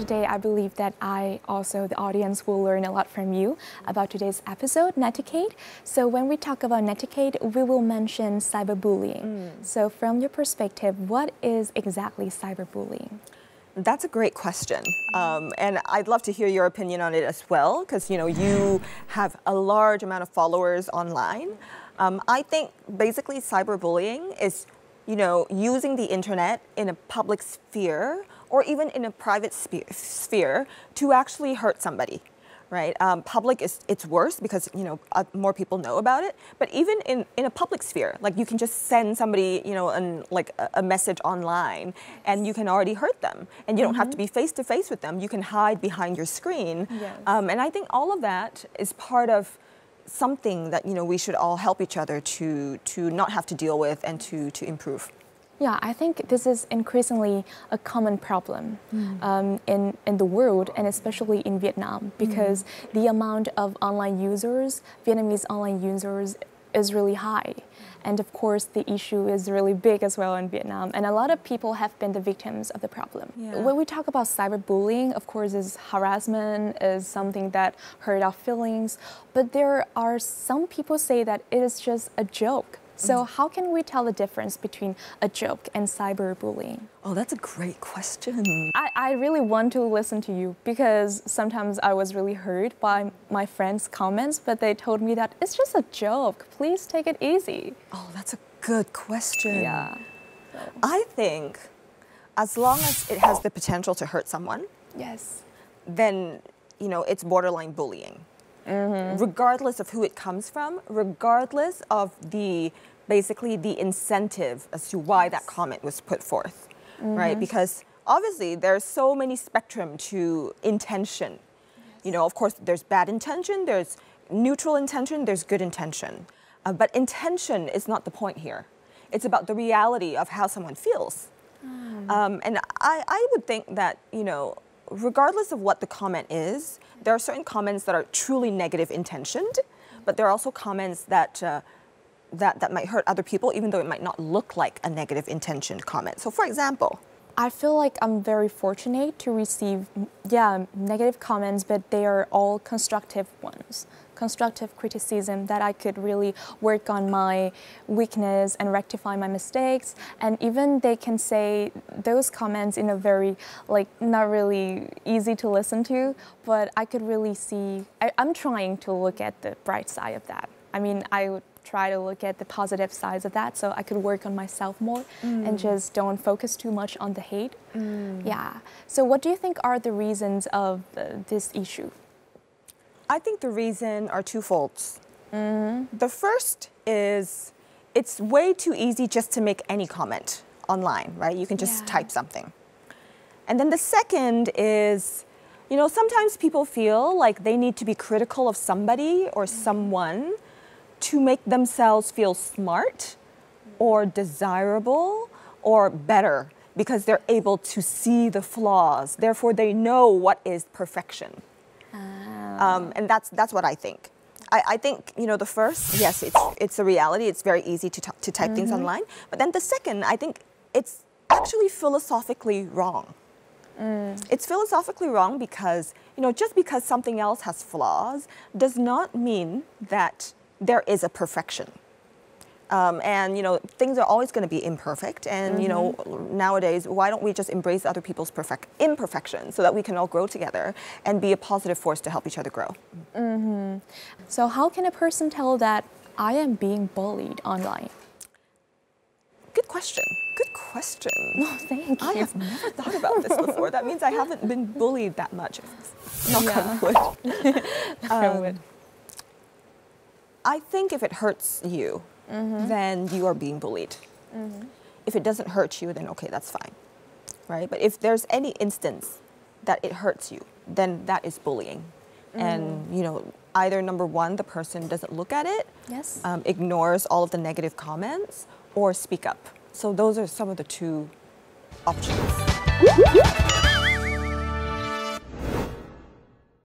today I believe that the audience will learn a lot from you about today's episode, netiquette. So when we talk about netiquette, we will mention cyberbullying. So from your perspective, what is exactly cyberbullying? That's a great question, and I'd love to hear your opinion on it as well, because you have a large amount of followers online. I think basically cyberbullying is using the internet in a public sphere or even in a private sphere to actually hurt somebody. Right? Public it's worse because more people know about it. But even in a public sphere, like you can just send somebody a message online, and you can already hurt them, and you don't have to be face to face with them. You can hide behind your screen. Yes. And I think all of that is part of something that we should all help each other to not have to deal with and to improve. Yeah, I think this is increasingly a common problem in the world, and especially in Vietnam, because the amount of online users, Vietnamese online users, is really high. And of course, the issue is really big as well in Vietnam. And a lot of people have been the victims of the problem. Yeah. When we talk about cyberbullying, of course, is harassment, is something that hurt our feelings. But there are some people say that it is just a joke. So how can we tell the difference between a joke and cyberbullying? Oh, that's a great question. I really want to listen to you, because sometimes I was really hurt by my friends' comments, but they told me that it's just a joke. Please take it easy. Oh, that's a good question. Yeah. I think as long as it has the potential to hurt someone, Yes. then it's borderline bullying. Regardless of who it comes from, regardless of basically the incentive as to why that comment was put forth, right? Because obviously there's so many spectrum to intention. Of course, there's bad intention, there's neutral intention, there's good intention. But intention is not the point here. It's about the reality of how someone feels. And I would think that, regardless of what the comment is, there are certain comments that are truly negative intentioned, but there are also comments that that might hurt other people, even though it might not look like a negative intentioned comment. So for example, I feel like I'm very fortunate to receive, negative comments, but they are all constructive ones. Constructive criticism that I could really work on my weakness and rectify my mistakes. And even they can say those comments in a very, not really easy to listen to, but I could really see, I'm trying to look at the bright side of that. I mean, I would try to look at the positive sides of that, so I could work on myself more and just don't focus too much on the hate. Yeah. So what do you think are the reasons of this issue? I think the reason are twofold. The first is it's way too easy just to make any comment online, right? You can just type something. And then the second is, sometimes people feel like they need to be critical of somebody or someone to make themselves feel smart or desirable or better, because they're able to see the flaws. Therefore, they know what is perfection. And that's what I think. I think, the first, yes, it's a reality. It's very easy to type things online. But then the second, I think it's actually philosophically wrong. It's philosophically wrong because, just because something else has flaws does not mean that there is a perfection. And things are always going to be imperfect, and nowadays, why don't we just embrace other people's imperfections so that we can all grow together and be a positive force to help each other grow? So how can a person tell that I am being bullied online? Good question. Good question. No, thank you. I have never thought about this before. That means I haven't been bullied that much. Knock on wood. I think if it hurts you, then you are being bullied. If it doesn't hurt you, then okay, that's fine, right? But if there's any instance that it hurts you, then that is bullying. And, either number one, the person doesn't look at it, ignores all of the negative comments, or speak up. So those are some of the two options.